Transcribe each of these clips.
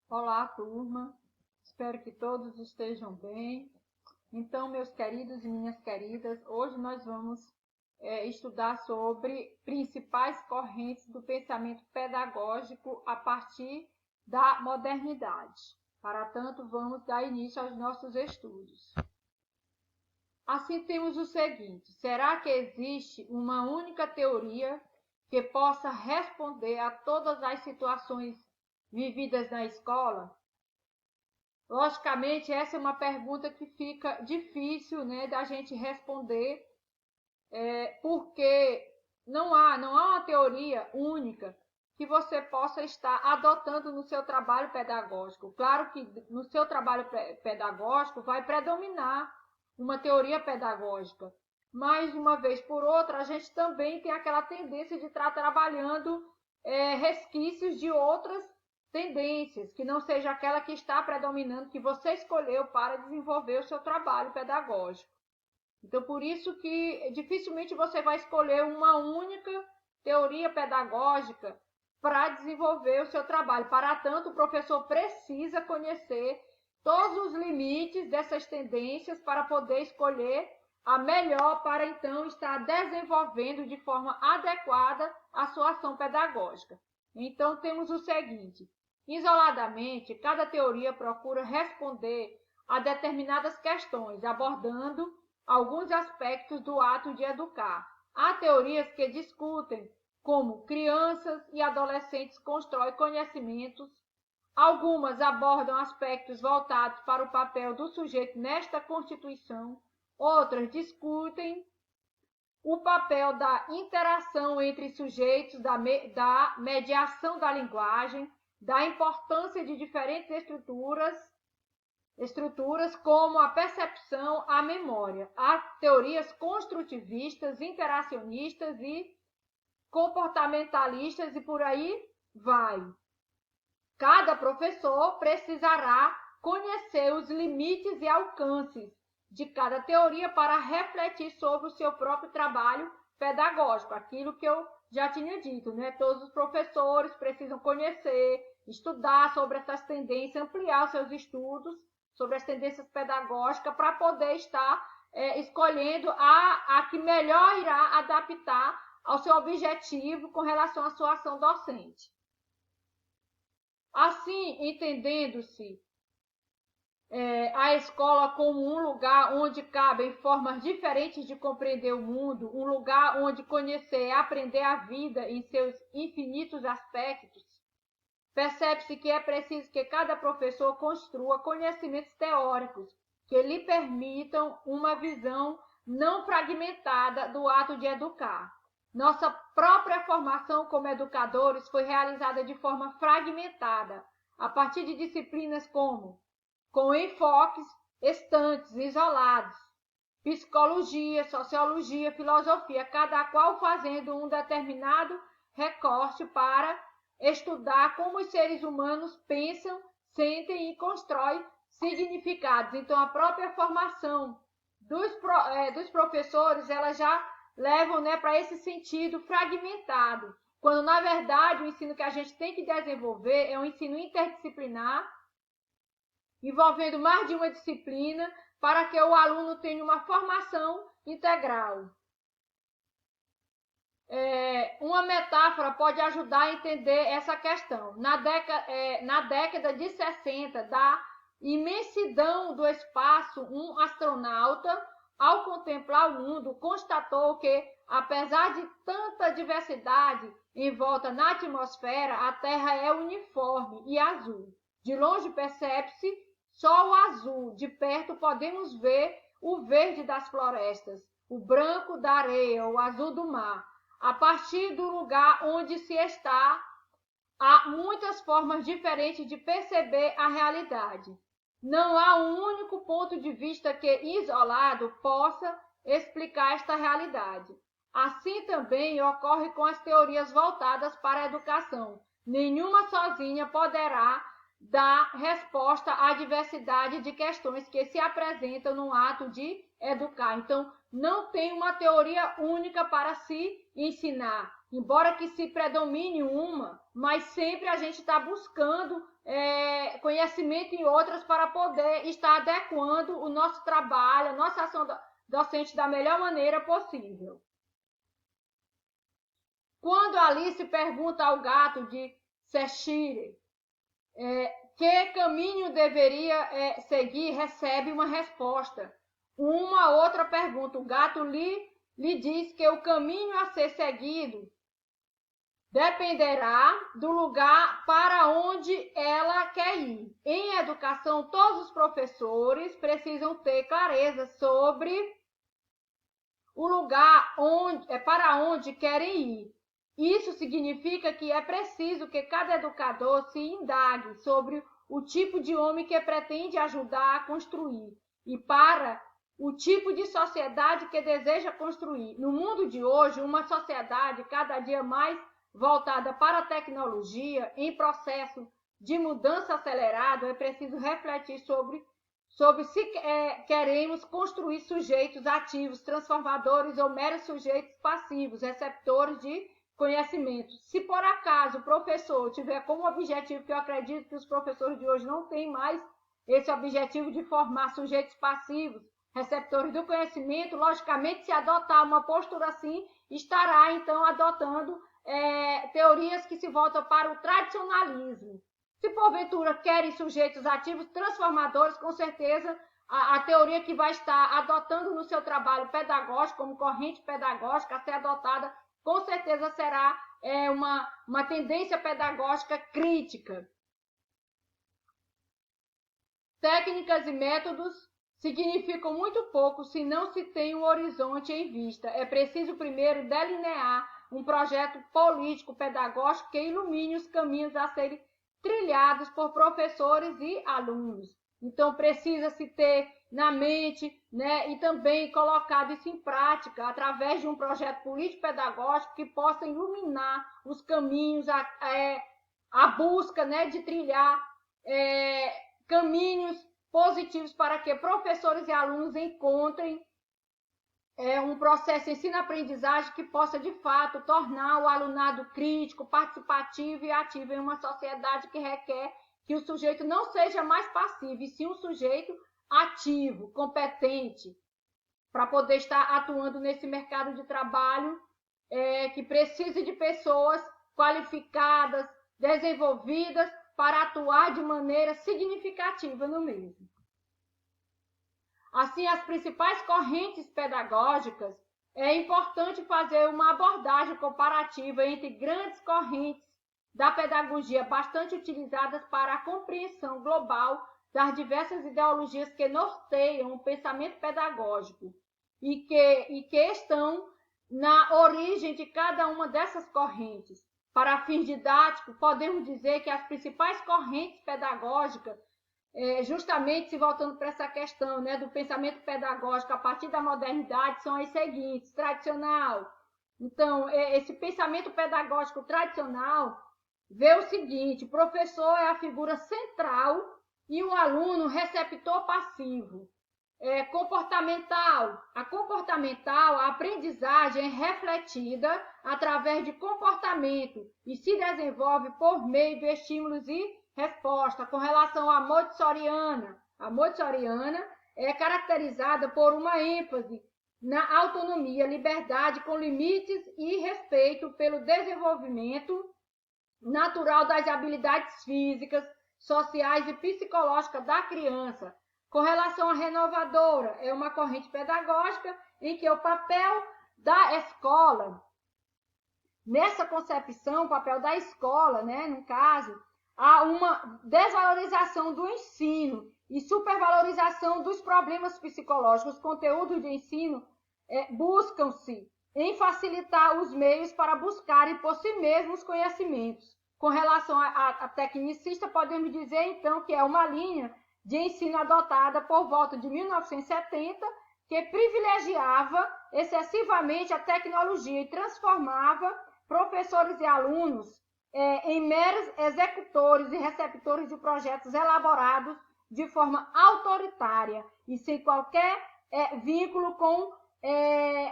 Olá, turma. Espero que todos estejam bem. Então, meus queridos e minhas queridas, hoje nós vamos estudar sobre principais correntes do pensamento pedagógico a partir da modernidade. Para tanto, vamos dar início aos nossos estudos. Assim, temos o seguinte: será que existe uma única teoria que possa responder a todas as situações vividas na escola? Logicamente, essa é uma pergunta que fica difícil, né, da gente responder, porque não há uma teoria única que você possa estar adotando no seu trabalho pedagógico. Claro que no seu trabalho pedagógico vai predominar uma teoria pedagógica, mas de uma vez por outra a gente também tem aquela tendência de estar trabalhando resquícios de outras tendências, que não seja aquela que está predominando, que você escolheu para desenvolver o seu trabalho pedagógico. Então, por isso que dificilmente você vai escolher uma única teoria pedagógica para desenvolver o seu trabalho. Para tanto, o professor precisa conhecer todos os limites dessas tendências para poder escolher a melhor para então estar desenvolvendo de forma adequada a sua ação pedagógica. Então, temos o seguinte: isoladamente, cada teoria procura responder a determinadas questões, abordando alguns aspectos do ato de educar. Há teorias que discutem como crianças e adolescentes constroem conhecimentos. Algumas abordam aspectos voltados para o papel do sujeito nesta constituição. Outras discutem o papel da interação entre sujeitos, da mediação da linguagem, da importância de diferentes estruturas como a percepção, a memória. Há teorias construtivistas, interacionistas e comportamentalistas e por aí vai. Cada professor precisará conhecer os limites e alcances de cada teoria para refletir sobre o seu próprio trabalho pedagógico, aquilo que eu já tinha dito, né? Todos os professores precisam conhecer, estudar sobre essas tendências, ampliar seus estudos sobre as tendências pedagógicas para poder estar escolhendo a que melhor irá adaptar ao seu objetivo com relação à sua ação docente. Assim, entendendo-se a escola como um lugar onde cabem formas diferentes de compreender o mundo, um lugar onde conhecer e aprender a vida em seus infinitos aspectos, percebe-se que é preciso que cada professor construa conhecimentos teóricos que lhe permitam uma visão não fragmentada do ato de educar. Nossa própria formação como educadores foi realizada de forma fragmentada, a partir de disciplinas com enfoques estanques, isolados, psicologia, sociologia, filosofia, cada qual fazendo um determinado recorte para estudar como os seres humanos pensam, sentem e constroem significados. Então, a própria formação dos professores, elas já levam, né, para esse sentido fragmentado, quando, na verdade, o ensino que a gente tem que desenvolver é um ensino interdisciplinar, envolvendo mais de uma disciplina, para que o aluno tenha uma formação integral. Uma metáfora pode ajudar a entender essa questão. Na década de 60, da imensidão do espaço, um astronauta, ao contemplar o mundo, constatou que, apesar de tanta diversidade em volta na atmosfera, a Terra é uniforme e azul. De longe percebe-se só o azul, de perto podemos ver o verde das florestas, o branco da areia, o azul do mar. A partir do lugar onde se está, há muitas formas diferentes de perceber a realidade. Não há um único ponto de vista que, isolado, possa explicar esta realidade. Assim também ocorre com as teorias voltadas para a educação. Nenhuma sozinha poderá dar resposta à diversidade de questões que se apresentam no ato de educar. Então, não tem uma teoria única para se ensinar, embora que se predomine uma, mas sempre a gente está buscando conhecimento em outras para poder estar adequando o nosso trabalho, a nossa ação docente da melhor maneira possível. Quando Alice pergunta ao gato de Cheshire que caminho deveria seguir, recebe uma resposta. Uma outra pergunta, o gato lhe diz que o caminho a ser seguido dependerá do lugar para onde ela quer ir. Em educação, todos os professores precisam ter clareza sobre o lugar para onde querem ir. Isso significa que é preciso que cada educador se indague sobre o tipo de homem que pretende ajudar a construir e para o tipo de sociedade que deseja construir. No mundo de hoje, uma sociedade cada dia mais voltada para a tecnologia, em processo de mudança acelerado, é preciso refletir sobre se queremos construir sujeitos ativos, transformadores ou meros sujeitos passivos, receptores de conhecimento. Se por acaso o professor tiver como objetivo, que eu acredito que os professores de hoje não têm mais esse objetivo de formar sujeitos passivos, receptores do conhecimento, logicamente, se adotar uma postura assim, estará então adotando teorias que se voltam para o tradicionalismo. Se porventura querem sujeitos ativos, transformadores, com certeza a teoria que vai estar adotando no seu trabalho pedagógico, como corrente pedagógica a ser adotada, com certeza será uma tendência pedagógica crítica. Técnicas e métodos significam muito pouco se não se tem um horizonte em vista. É preciso primeiro delinear um projeto político-pedagógico que ilumine os caminhos a serem trilhados por professores e alunos. Então, precisa-se ter na mente, né, e também colocado isso em prática através de um projeto político-pedagógico que possa iluminar os caminhos, a busca, né, de trilhar caminhos positivos para que professores e alunos encontrem um processo de ensino-aprendizagem que possa, de fato, tornar o alunado crítico, participativo e ativo em uma sociedade que requer que o sujeito não seja mais passivo, e sim um sujeito ativo, competente, para poder estar atuando nesse mercado de trabalho que precisa de pessoas qualificadas, desenvolvidas, para atuar de maneira significativa no mesmo. Assim, as principais correntes pedagógicas, é importante fazer uma abordagem comparativa entre grandes correntes da pedagogia bastante utilizadas para a compreensão global das diversas ideologias que norteiam o pensamento pedagógico e que estão na origem de cada uma dessas correntes. Para fins didáticos, podemos dizer que as principais correntes pedagógicas, justamente se voltando para essa questão, né, do pensamento pedagógico a partir da modernidade, são as seguintes: tradicional. Então, esse pensamento pedagógico tradicional vê o seguinte: o professor é a figura central e o aluno receptor passivo. Comportamental. A comportamental, a aprendizagem é refletida através de comportamento e se desenvolve por meio de estímulos e resposta. Com relação à montessoriana, a montessoriana é caracterizada por uma ênfase na autonomia, liberdade com limites e respeito pelo desenvolvimento natural das habilidades físicas, sociais e psicológicas da criança. Com relação à renovadora, é uma corrente pedagógica em que o papel da escola, nessa concepção, o papel da escola, né, no caso, há uma desvalorização do ensino e supervalorização dos problemas psicológicos. Os conteúdos de ensino buscam-se em facilitar os meios para buscarem por si mesmos conhecimentos. Com relação a tecnicista, podemos dizer, então, que é uma linha de ensino adotada por volta de 1970, que privilegiava excessivamente a tecnologia e transformava professores e alunos em meros executores e receptores de projetos elaborados de forma autoritária e sem qualquer vínculo com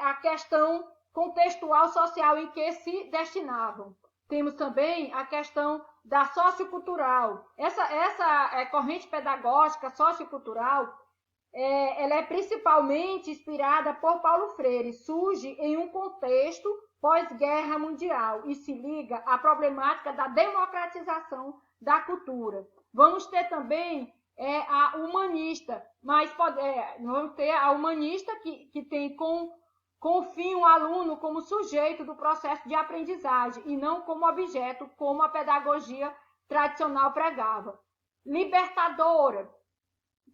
a questão contextual social em que se destinavam. Temos também a questão da sociocultural. Essa corrente pedagógica sociocultural, ela é principalmente inspirada por Paulo Freire, surge em um contexto pós-guerra mundial e se liga à problemática da democratização da cultura. Vamos ter também a humanista, vamos ter a humanista que tem com fim o aluno como sujeito do processo de aprendizagem e não como objeto, como a pedagogia tradicional pregava. Libertadora,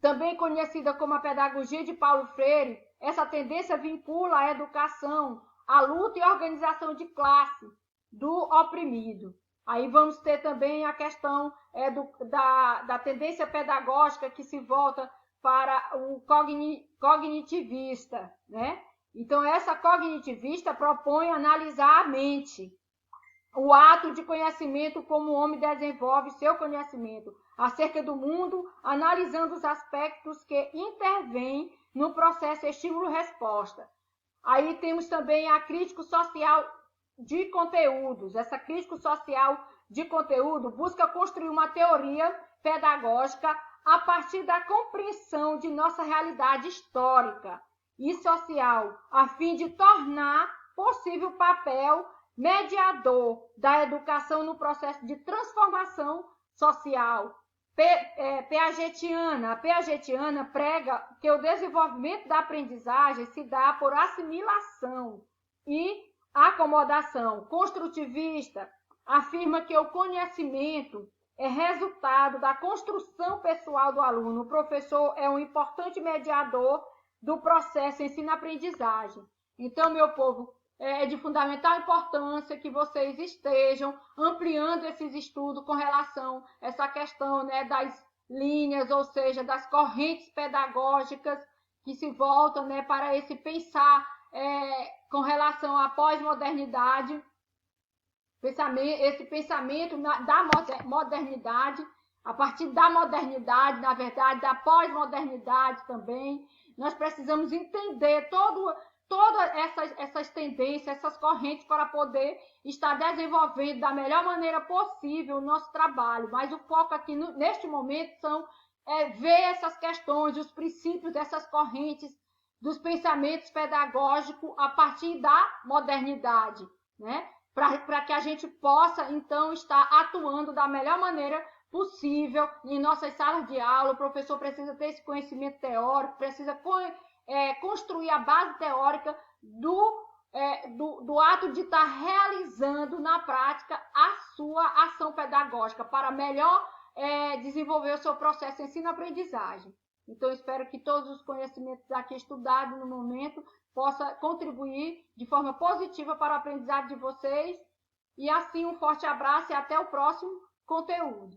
também conhecida como a pedagogia de Paulo Freire, essa tendência vincula a educação, a luta e organização de classe do oprimido. Aí vamos ter também a questão da tendência pedagógica que se volta para o cognitivista, né? Então, essa cognitivista propõe analisar a mente, o ato de conhecimento, como o homem desenvolve seu conhecimento acerca do mundo, analisando os aspectos que intervêm no processo estímulo-resposta. Aí temos também a crítica social de conteúdos. Essa crítica social de conteúdo busca construir uma teoria pedagógica a partir da compreensão de nossa realidade histórica e social, a fim de tornar possível o papel mediador da educação no processo de transformação social. Piagetiana. A Piagetiana prega que o desenvolvimento da aprendizagem se dá por assimilação e acomodação. Construtivista afirma que o conhecimento é resultado da construção pessoal do aluno. O professor é um importante mediador do processo ensino-aprendizagem. Então, meu povo, é de fundamental importância que vocês estejam ampliando esses estudos com relação a essa questão, né, das linhas, ou seja, das correntes pedagógicas que se voltam, né, para esse pensar com relação à pós-modernidade, esse pensamento da modernidade, a partir da modernidade, na verdade, da pós-modernidade também. Nós precisamos entender todas essas tendências, essas correntes, para poder estar desenvolvendo da melhor maneira possível o nosso trabalho. Mas o foco aqui, neste momento, são ver essas questões, os princípios dessas correntes, dos pensamentos pedagógicos a partir da modernidade, né? Para que a gente possa, então, estar atuando da melhor maneira possível em nossas salas de aula. O professor precisa ter esse conhecimento teórico, precisa construir a base teórica do ato de estar realizando na prática a sua ação pedagógica para melhor desenvolver o seu processo de ensino-aprendizagem. Então, espero que todos os conhecimentos aqui estudados no momento possam contribuir de forma positiva para o aprendizado de vocês. E assim, um forte abraço e até o próximo conteúdo.